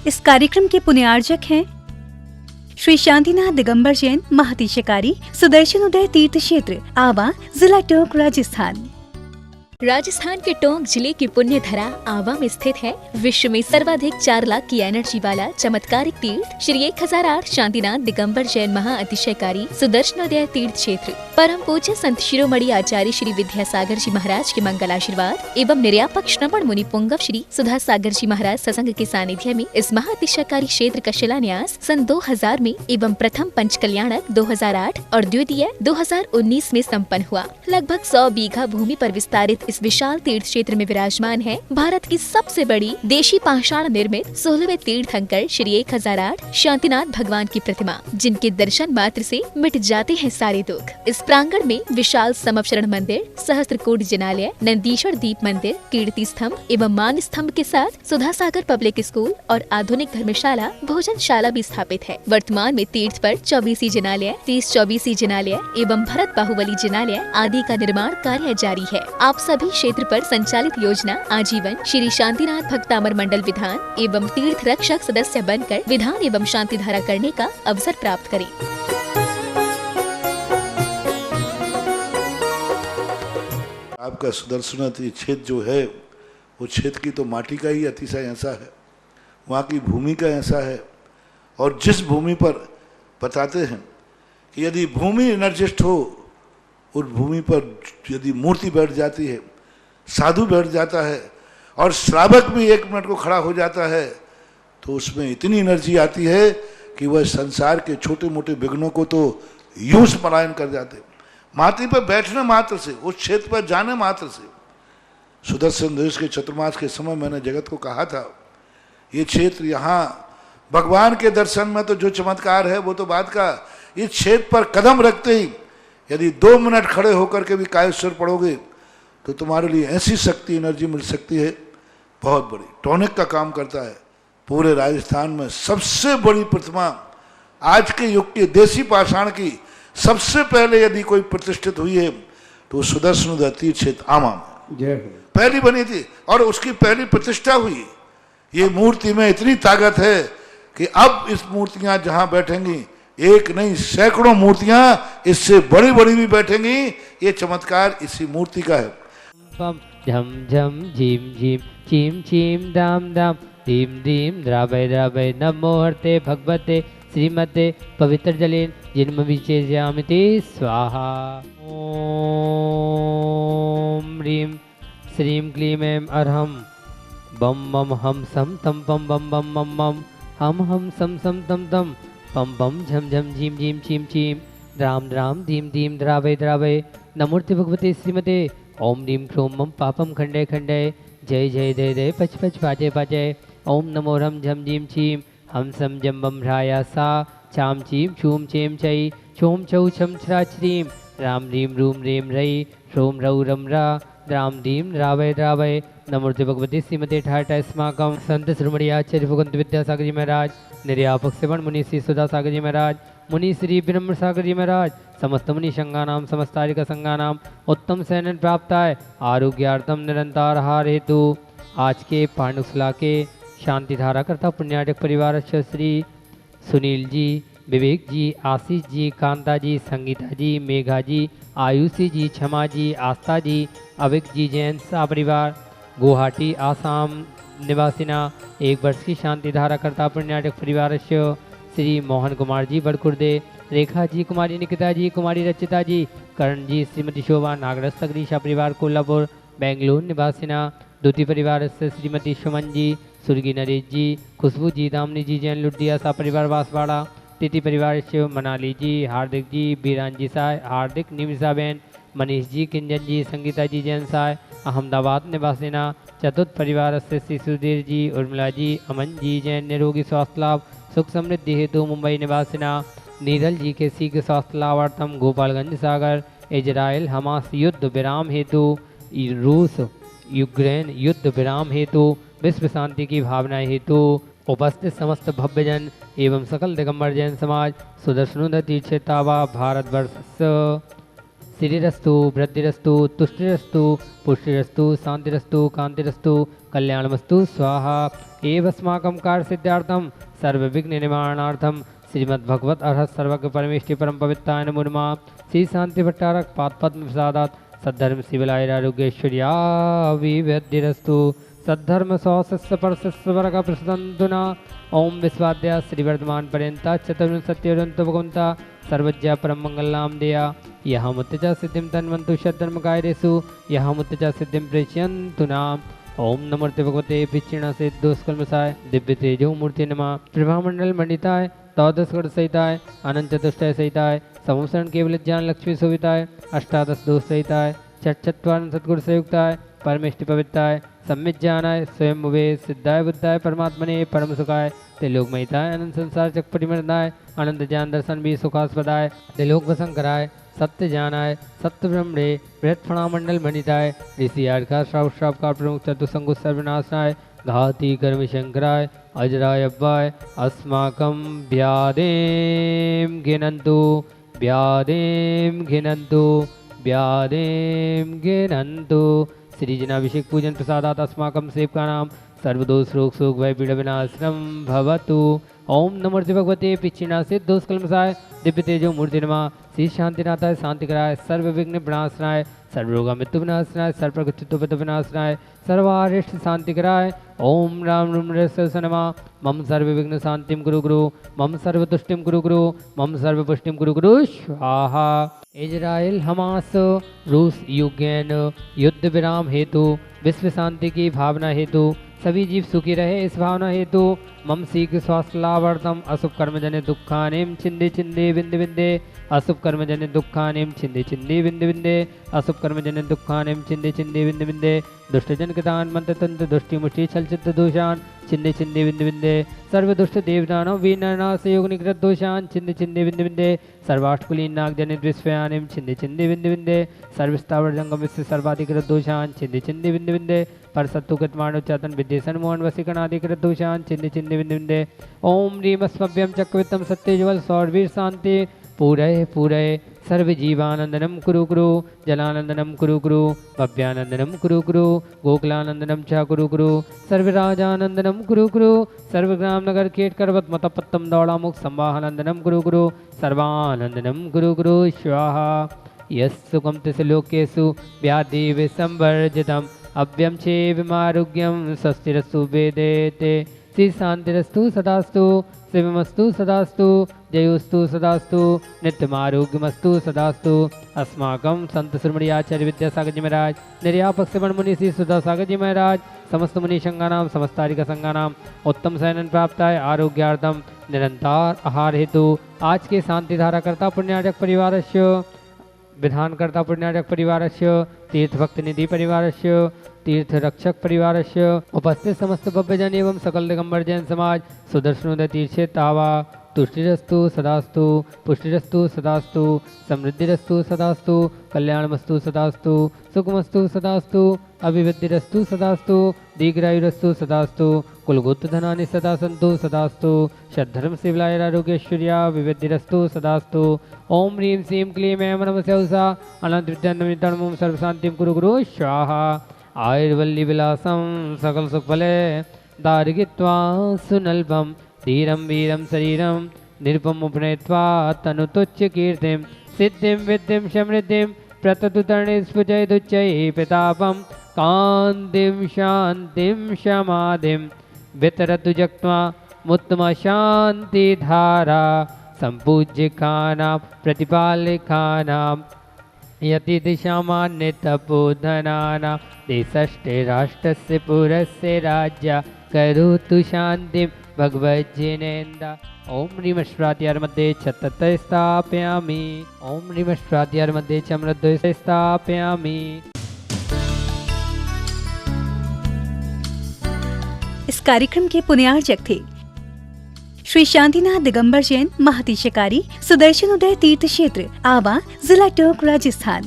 इस कार्यक्रम के पुण्यार्जक हैं श्री शांतिनाथ दिगंबर जैन महातीशकारी सुदर्शन उदय तीर्थ क्षेत्र आवा, जिला टोंक, राजस्थान। राजस्थान के टोंक जिले की पुण्य धरा आवा में स्थित है विश्व में सर्वाधिक 4 लाख की एनर्जी वाला चमत्कारिक तीर्थ श्री 1008 शांतिनाथ दिगंबर जैन महाअतिशयकारी सुदर्शनोदय तीर्थ क्षेत्र। परम पूज्य संत शिरोमणि आचार्य श्री विद्यासागर जी महाराज के मंगल आशीर्वाद एवं निर्यापक श्रवण मुनि पुंगव श्री सुधा सागर जी महाराज सत्संग के सानिध्य में इस महाअतिशयकारी क्षेत्र का शिलान्यास सन 2000 में एवं प्रथम पंच कल्याणक 2008 और द्वितीय 2019 में संपन्न हुआ। लगभग 100 बीघा भूमि पर विस्तारित इस विशाल तीर्थ क्षेत्र में विराजमान है भारत की सबसे बड़ी देशी पाषाण निर्मित 16वें तीर्थंकर श्री 1008 शांतिनाथ भगवान की प्रतिमा, जिनके दर्शन मात्र से मिट जाते हैं सारे दुख। इस प्रांगण में विशाल समवशरण मंदिर, सहस्त्रकोट जिनालय, नंदीश्वर दीप मंदिर, कीर्ति स्तंभ एवं मान स्तंभ के साथ सुधा सागर पब्लिक स्कूल और आधुनिक धर्मशाला, भोजनशाला भी स्थापित है। वर्तमान में तीर्थ पर 24 जिनालय, 30-24 जिनालय एवं भरत बाहुबली जिनालय आदि का निर्माण कार्य जारी है। आप सभी क्षेत्र पर संचालित योजना आजीवन श्री शांतिनाथ भक्तामर मंडल विधान एवं तीर्थ रक्षक सदस्य बनकर विधान एवं शांति धारा करने का अवसर प्राप्त करें। आपका सुदर्शन क्षेत्र जो है वो क्षेत्र की तो माटी का ही अतिशय ऐसा है, वहाँ की भूमि का ऐसा है। और जिस भूमि पर बताते हैं कि यदि भूमि एनर्जिस्ट हो, उस भूमि पर यदि मूर्ति बैठ जाती है, साधु बैठ जाता है और श्रावक भी 1 मिनट को खड़ा हो जाता है, तो उसमें इतनी एनर्जी आती है कि वह संसार के छोटे मोटे विघ्नों को तो यूं पलायन कर जाते। माटी पर बैठने मात्र से, उस क्षेत्र पर जाने मात्र से, सुदर्शन दिवस के चतुर्मास के समय मैंने जगत को कहा था, ये क्षेत्र यहाँ भगवान के दर्शन में तो जो चमत्कार है वो तो बात का, इस क्षेत्र पर कदम रखते ही यदि 2 मिनट खड़े होकर के भी कायेश्वर पढ़ोगे तो तुम्हारे लिए ऐसी शक्ति एनर्जी मिल सकती है बहुत बड़ी। टॉनिक का काम करता है। पूरे राजस्थान में सबसे बड़ी प्रतिमा आज के युग के देसी पाषाण की सबसे पहले यदि कोई प्रतिष्ठित हुई है तो सुदर्शन तीर्थ क्षेत्र आमा में पहली बनी थी और उसकी पहली प्रतिष्ठा हुई। ये मूर्ति में इतनी ताकत है कि अब इस मूर्तियां जहां बैठेंगी, एक नहीं सैकड़ों मूर्तियां इससे बड़ी बड़ी भी बैठेंगी। ये चमत्कार इसी मूर्ति का है। झम झम झीम झीम चीम चीम दाम दाम धीम धीम द्रावय द्रावय नमो हर्ते भगवते श्रीमते पवित्र जलेन जिन्म विचेष्यामिति स्वाहा। ओम ह्रीम श्रीम क्लीम ऐं अर्हं बम मम हम सम तम पम बम बम मम मम हम सम सम तम तम पम पम झम झम झीम झीम चीम चीम द्राम द्राम धीम धीम द्रावय द्रावय नमोर्ते भगवते श्रीमते ओम ह्रीम क्रोम मम पापम खंडे खंडे जय जय जय जय पच पच पाजय पाजय ओम नमो रम झम झीम चीम हम सम जम बम ह्राया सा चाम चीम छूम चेम चई छोम छौ छम छरा छ्रीम राम ह्रीम रूम रेम रई श्रोम रऊ रम रा द्राम धीम द्रावय द्रावय नमोर्ते भगवते श्रीमते ठाठ अस्माकं संत श्रीमणि आचार्य भगवंत विद्यासागर जी महाराज, निर्यापक श्रवण मुनि श्री सुधा सागर जी महाराज, मुनि श्री विनम्र सागर जी महाराज, समस्त मुनि संगानाम समस्तारिक संगानाम उत्तम सैनन प्राप्ताय आरोग्यार्थम निरंतर हार हेतु आज के पांडुसला के शांति धारा करता पुण्याटक परिवार श्री सुनील जी, विवेक जी, आशीष जी, कांता जी, संगीता जी, मेघा जी, आयुषी जी, क्षमा जी, आस्था जी, अविक जी जैन सा परिवार गुवाहाटी आसाम निवासिना 1 वर्ष की शांति धारा करता पुण्याटक परिवार श्री मोहन कुमार जी बड़कुर्दे, रेखा जी, कुमारी निकिता जी, कुमारी रचिता जी, करण जी, श्रीमती शोभा नागरस्थ अग्निशा परिवार कोल्हापुर बेंगलुरु निवासिना द्वितीय परिवार से श्रीमती सुमन जी, सुर्गी नरेश जी, खुशबू जी, दामनी जी जैन लुटिया सा परिवार बांसवाड़ा, तृतीय परिवार शिव मनाली जी, हार्दिक जी, बीरान जी साय, हार्दिक निमिषा बहन, मनीष जी, किंजन जी, संगीता जी जैन साय अहमदाबाद निवासिना, चतुर्थ परिवार से श्री सुधीर जी, उर्मिला जी, अमन जी जैन निरोगी स्वास्थ्य लाभ सुख समृद्धि हेतु मुंबई निवासिना, नीरल जी के शीघ्र स्वास्थ्य लाभार्थम गोपालगंज सागर, इजराइल हमास युद्ध विराम हेतु, रूस यूक्रेन युद्ध विराम हेतु, विश्व शांति की भावना हेतु उपस्थित समस्त भव्यजन एवं सकल दिगंबर जैन समाज सुदर्शनोदय तीर्थ क्षेत्र भारतवर्ष श्रीरस्तु वृद्धिरस्तु तुष्टिरस्तु पुष्टिरस्तु शांतिरस्तु कांतिरस्तु कल्याणमस्तु स्वाहा। एवस्माकं कार्यसिद्ध्यार्थं सर्वविघ्न निवारणार्थं श्रीमद्भगवत अर्हत सर्वज्ञ परमेष्टि परम पवित्राय नमो नमः। श्री शांति भट्टारक पाद पद्म प्रसादात सद्धर्म शिवलायरारोग्यैश्वर्या विवृद्धिरस्तु। सद्धर्म सौसस्य परसस्य वर्ग प्रसदन्तुना। ओम विश्वाद्या श्रीवर्धमान पर्यंता चतुर्विंशत्यर्यंत भगवंता सर्वज्ञा परम मंगलनाम देया। यहाँ मुत्तजा सिद्धिं तन्वन्तु षड्धर्मकायरेषु यहाँ मुत्तजा सिद्धिं प्रेष्यन्तु नाम। ओम नमोते भगवते पिछिणा से दोषकल्मसाय दिव्य तेजो मूर्ति नमः। प्रभामंडल मंडिताय द्वादशगढ़ सहिताय अनंत चतुष्टय सहिताय समूषण केवल ज्ञान लक्ष्मी शोभिताय अष्टादश दोष सहिताय चट्चत्वारं सद्गुण संयुक्ताय परमेष्टि पवित्राय सम्मित ज्ञानाय स्वयं भुवे सिद्धाय बुद्धाय परमात्मने परम सुखाय त्रिलोकमयिताय अनंत संसार चक परिमर्दाय अनंत ज्ञान दर्शन भी सुखास्पदाय त्रिलोक वसंकराय सत्य ज्ञानाय सत्य ब्रह्मणे बृहत फणामंडल मंडिताय ऋषि आर्का श्राव श्राव का प्रमुख चतुसंगु सर्वनाशाय घाती कर्म शंकराय अजराय अव्वाय अस्माकं व्याधिं घिनन्तु व्याधिं घिनन्तु व्याधिं घिनन्तु। श्री जनाभिषेक पूजन प्रसादात अस्माकं सेवकानां सर्वदोष रोग शोक भय पीड़ा विनाशनम भवतु। ओम नमो भगवते पिछिणा से दोषकल्मसाय दिव्य तेजो मूर्ति नमः। श्री शांतिनाथाय शांतिकराय सर्व विघ्न विनाशनाय सर्वरोगा मृत्यु विनाशनाय सर्वचित्तोपद विनाशनाय सर्वारिष्ट शांतिकराय ओम राम रूम नमः। मम सर्व विघ्न शांतिम गुरु गुरु मम सर्व तुष्टिम गुरु गुरु मम सर्व पुष्टिम गुरु गुरु स्वाहा। इजराइल हमास रूस युगैन युद्ध विराम हेतु विश्व शांति की भावना हेतु सभी जीव सुखी रहे इस भावना हेतु मम शीघ्र स्वास्थ्य लाभार्थम अशुभ कर्मजन्य दुखानिम छिंदे छिंदे बिंदे बिंदे अशुभ कर्मजन्य दुखानिम छिंदे छिंदे बिंदे बिंदे अशुभ कर्मजन्य दुखानिम छिंदे छिंदे बिंदे बिंदे दुष्टजन कृतान मंत्र तंत्र दुष्टि मुष्टि छल चित्त दोषान छिंदे छिंदे बिंदे बिंदे सर्व दुष्ट देवदानव वीरनाश योग निकृत दोषान छिंदे छिंदे बिंदे बिंदे सर्वाष्टकुलीन नाग जनित विश्वयानिम छिंदे छिंदे बिंदे बिंदे सर्वस्तावर जंगम विश्व सर्वाधिकृत दोषान छिंदे छिंदे बिंदे बिंदे पर सत्तुकृत मानवचातन विद्यसन मोहन वसीकरणाधिकृत दोषान छिंदे छिंदे बिंदे बिंदे। ओम ह्रीम अस्मभ्यम चक्रवित्तम सत्यज्वल सौरवीर शांति पूरय पूरय सर्वजीवानंदनम कुरु कुरु जलानंदनम कुरु कुरु भव्यानंदनम कुरु कुरु गोकुलानंदनम च कुरु कुरु सर्वराजानंदनम कुरु कुरु सर्वग्राम नगर केट करवत मतपत्तम दौड़ामुख संवाहानंदनम कुरु कुरु सर्वानंदनम कुरु कुरु स्वाहा। यस्सुखम तिसलोकेषु व्याधि विसंवर्जितम अव्यम चे विमारुग्यम स्वस्तिरस्तु वेदेते। श्री शांतिरस्तु सदास्तु शिवमस्तु सदास्तु जयोस्तु सदास्तु नित्यमारोग्यमस्तु सदास्तु। अस्माकं संत श्रीमणि आचार्य विद्यासागर जी महाराज निर्यापक श्रवण मुनि श्री सुधा सागर जी महाराज समस्त मुनि संघानां समस्तारिक संघानां उत्तम शयन प्राप्ताय आरोग्यार्थम निरंतर आहार हेतु आज के शांति धाराकर्ता पुण्यार्जक परिवारस्य विधानकर्ता पुण्यार्जक परिवारस्य तीर्थ भक्त निधि परिवारस्य तीर्थ रक्षक परिवारस्य उपस्थित समस्त भव्यजन एवं सकल दिगंबर जैन समाज सुदर्शनोदय तीर्थ तावा तुष्टिरस्तु सदास्तु पुष्टिरस्तु सदास्तु समृद्धिरस्तु सदास्तु कल्याणमस्तु सदास्तु सुखमस्तु सदास्तु अभिवृद्धिरस्तु सदास्तु दीर्घायुरस्तु सदास्तु कुलगोत्र धनानि सदा सन्तु सदास्तु षड्धर्म शिवलायरारोग्यैश्वर्या विवृद्धिरस्तु सदास्तु। ओम ह्रीं श्रीं क्लीं ऐं नमः उषा अनंत विद्यानमितं सर्वशान्तिं कुरु गुरु स्वाहा। आयुर्वल्ली विलासं सकल सुखफले दारिगित्वा सुनल्पं धीरं वीरं शरीरं निरुपमुपनयित्वा तनुतुच्च कीर्तिं सिद्धिं विद्धिं समृद्धिं प्रततु तरणिस्फुजयदुच्चैः प्रतापं कान्तिं शान्तिं समाधिं वितरतु जक्त्वा मुत्तमशान्तिधारा सम्पूज्यकानां प्रतिपालकानां यतिदिशामान्यतपोधनानां देशस्थे राष्ट्रस्य पुरस्य राज्य करोतु शान्तिं भगवज्जिनेन्द्र। ओम ह्रीं श्राद्यार मध्ये छत्तत्तय स्थापयामि ओम ह्रीं श्राद्यार मध्ये चमृद्वय स्थापयामि। इस कार्यक्रम के पुण्यार्जक थे श्री शांतिनाथ दिगंबर जैन महातिशयकारी सुदर्शन उदय तीर्थ क्षेत्र आवा जिला टोंक राजस्थान।